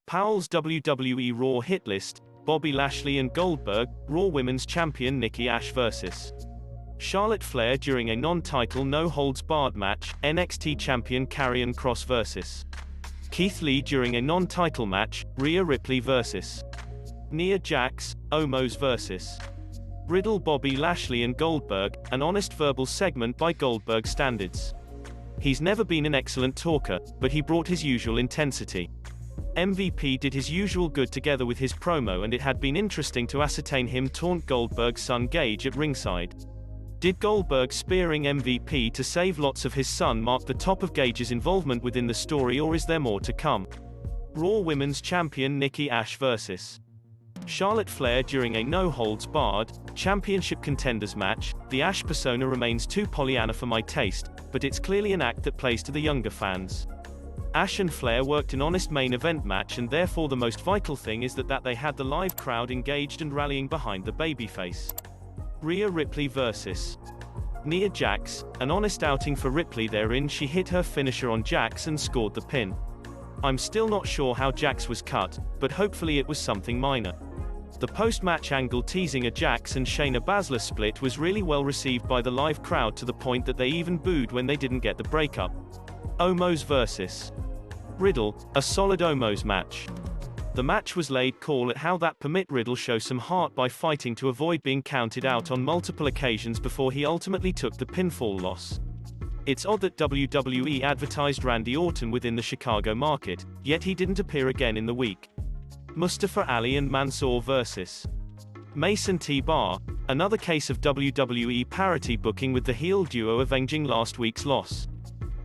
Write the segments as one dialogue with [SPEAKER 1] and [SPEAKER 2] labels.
[SPEAKER 1] Powell's WWE Raw hit list: Bobby Lashley and Goldberg, Raw Women's Champion Nikki Ash vs. Charlotte Flair during a non-title no-holds-barred match, NXT Champion Karrion Kross vs. Keith Lee during a non-title match, Rhea Ripley vs. Nia Jax, Omos vs. Riddle. Bobby Lashley and Goldberg, an honest verbal segment by Goldberg standards. He's never been an excellent talker, but he brought his usual intensity. MVP did his usual good together with his promo, and it had been interesting to ascertain him taunt Goldberg's son Gage at ringside. Did Goldberg spearing MVP to save lots of his son mark the top of Gage's involvement within the story, or is there more to come? Raw Women's Champion Nikki Ash vs. Charlotte Flair during a no-holds-barred championship contenders match. The Ash persona remains too Pollyanna for my taste, but it's clearly an act that plays to the younger fans. Ash and Flair worked an honest main event match, and therefore the most vital thing is that they had the live crowd engaged and rallying behind the babyface. Rhea Ripley vs. Nia Jax, an honest outing for Ripley therein she hit her finisher on Jax and scored the pin. I'm still not sure how Jax was cut, but hopefully it was something minor. The post-match angle teasing a Jax and Shayna Baszler split was really well received by the live crowd, to the point that they even booed when they didn't get the breakup. Omos vs. Riddle, a solid Omos match. The match was laid call at how that permit Riddle show some heart by fighting to avoid being counted out on multiple occasions before he ultimately took the pinfall loss. It's odd that WWE advertised Randy Orton within the Chicago market, yet he didn't appear again in the week. Mustafa Ali and Mansoor vs. Mason T. Bar, another case of WWE parity booking with the heel duo avenging last week's loss.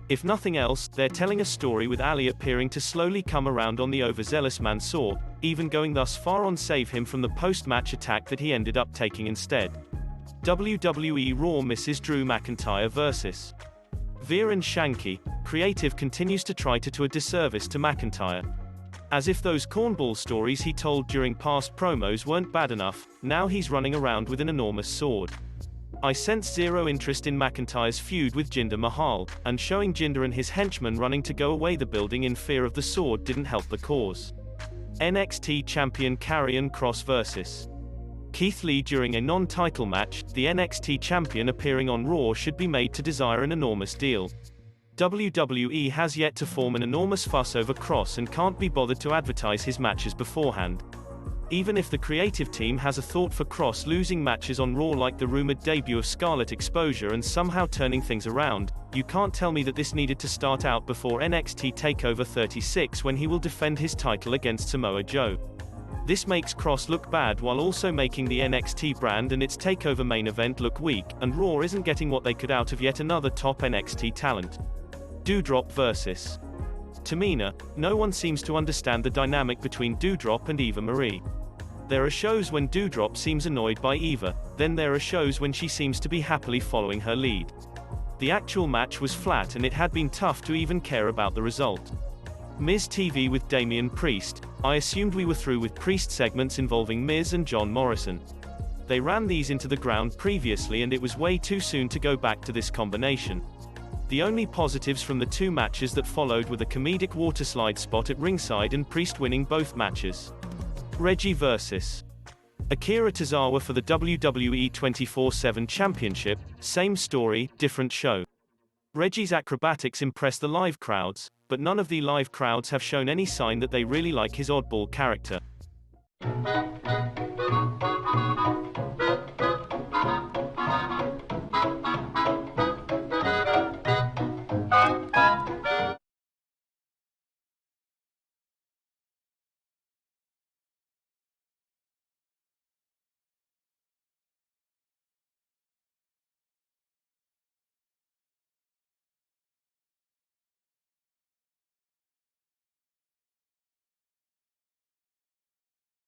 [SPEAKER 1] If nothing else, they're telling a story with Ali appearing to slowly come around on the overzealous Mansoor, even going thus far on save him from the post-match attack that he ended up taking instead. WWE Raw Mrs. Drew McIntyre vs. Veer and Shanky. Creative continues to try to a disservice to McIntyre. As if those cornball stories he told during past promos weren't bad enough, now he's running around with an enormous sword. I sense zero interest in McIntyre's feud with Jinder Mahal, and showing Jinder and his henchmen running to go away the building in fear of the sword didn't help the cause. NXT Champion Karrion Kross vs. Keith Lee during a non-title match. The NXT Champion appearing on Raw should be made to desire an enormous deal. WWE has yet to form an enormous fuss over Kross and can't be bothered to advertise his matches beforehand. Even if the creative team has a thought for Kross losing matches on Raw, like the rumored debut of Scarlet Exposure, and somehow turning things around, you can't tell me that this needed to start out before NXT TakeOver 36, when he will defend his title against Samoa Joe. This makes Kross look bad while also making the NXT brand and its TakeOver main event look weak, and Raw isn't getting what they could out of yet another top NXT talent. Doudrop vs. Tamina. No one seems to understand the dynamic between Doudrop and Eva Marie. There are shows when Doudrop seems annoyed by Eva, then there are shows when she seems to be happily following her lead. The actual match was flat, and it had been tough to even care about the result. Miz TV with Damian Priest. I assumed we were through with Priest segments involving Miz and John Morrison. They ran these into the ground previously, and it was way too soon to go back to this combination. The only positives from the two matches that followed were the comedic waterslide spot at ringside and Priest winning both matches. Reggie vs. Akira Tozawa for the WWE 24/7 Championship. Same story, different show. Reggie's acrobatics impress the live crowds, but none of the live crowds have shown any sign that they really like his oddball character.